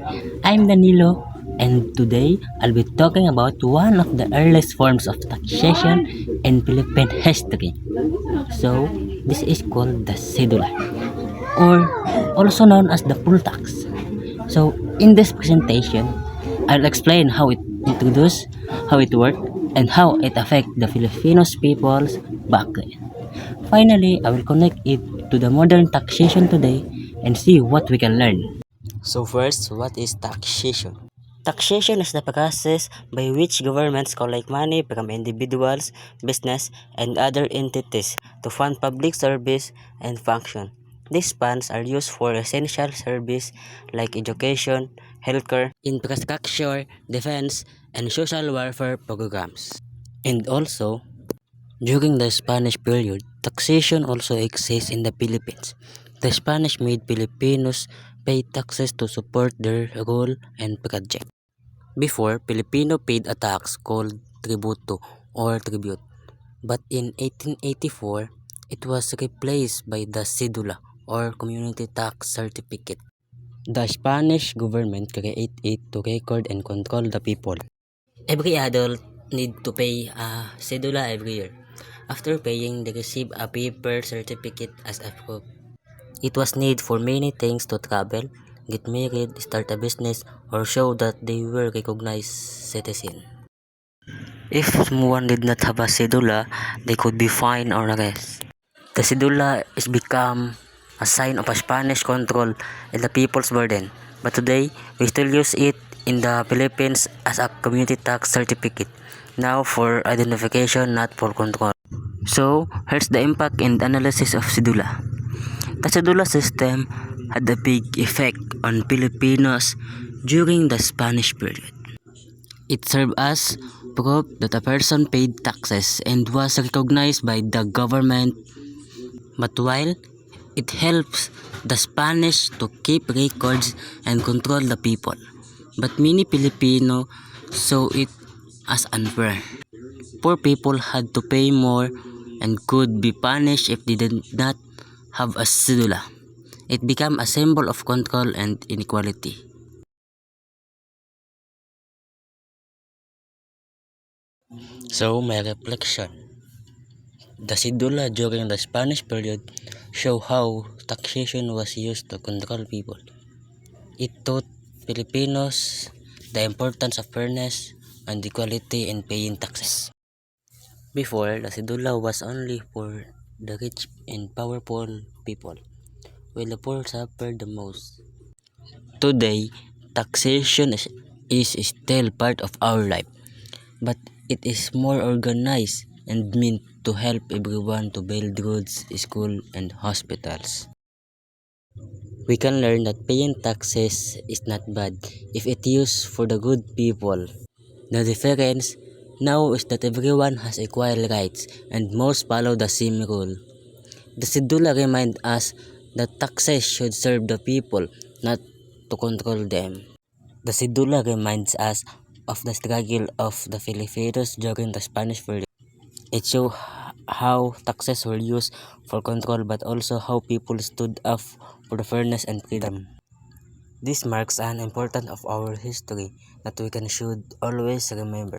Hi, I'm Danilo, and today I'll be talking about one of the earliest forms of taxation in Philippine history. So, this is called the cedula, or also known as the poll tax. So, in this presentation, I'll explain how it introduced, how it worked, and how it affected the Filipinos peoples back then. Finally, I will connect it to the modern taxation today and see what we can learn. So first, what is taxation? Taxation is the process by which governments collect money from individuals, business, and other entities to fund public service and function. These funds are used for essential service like education, healthcare, infrastructure, defense, and social welfare programs. And also, during the Spanish period, taxation also exists in the Philippines. The Spanish made Filipinos pay taxes to support their rule and project. Before, Filipino paid a tax called tributo or tribute, but in 1884, it was replaced by the cedula or community tax certificate. The Spanish government created it to record and control the people. Every adult need to pay a cedula every year. After paying, they receive a paper certificate as a proof. It was need for many things to travel, get married, start a business, or show that they were recognized citizen. If someone did not have a cedula, they could be fined or arrested. The cedula is become a sign of a Spanish control and the people's burden. But today, we still use it in the Philippines as a community tax certificate. Now for identification, not for control. So, here's the impact and analysis of cedula. The cedula system had a big effect on Filipinos during the Spanish period. It served as proof that a person paid taxes and was recognized by the government. But while it helps the Spanish to keep records and control the people, but many Filipino saw it as unfair. Poor people had to pay more and could be punished if they did not have a cedula. It became a symbol of control and inequality. So, my reflection. The cedula during the Spanish period show how taxation was used to control people. It taught Filipinos the importance of fairness and equality in paying taxes. Before, the cedula was only for the rich and powerful people, while the poor suffered the most. Today, taxation is still part of our life, but it is more organized and meant to help everyone to build roads, schools, and hospitals. We can learn that paying taxes is not bad if it used for the good people. The difference now is that everyone has equal rights and most follow the same rule. The cedula reminds us that taxes should serve the people, not to control them. The cedula reminds us of the struggle of the Filipinos during the Spanish period. It shows how taxes were used for control but also how people stood up for the fairness and freedom. This marks an important of our history that we can should always remember.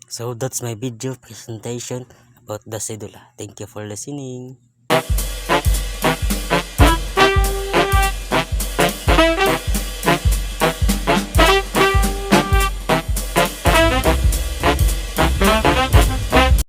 So that's my video presentation about the cedula. Thank you for listening.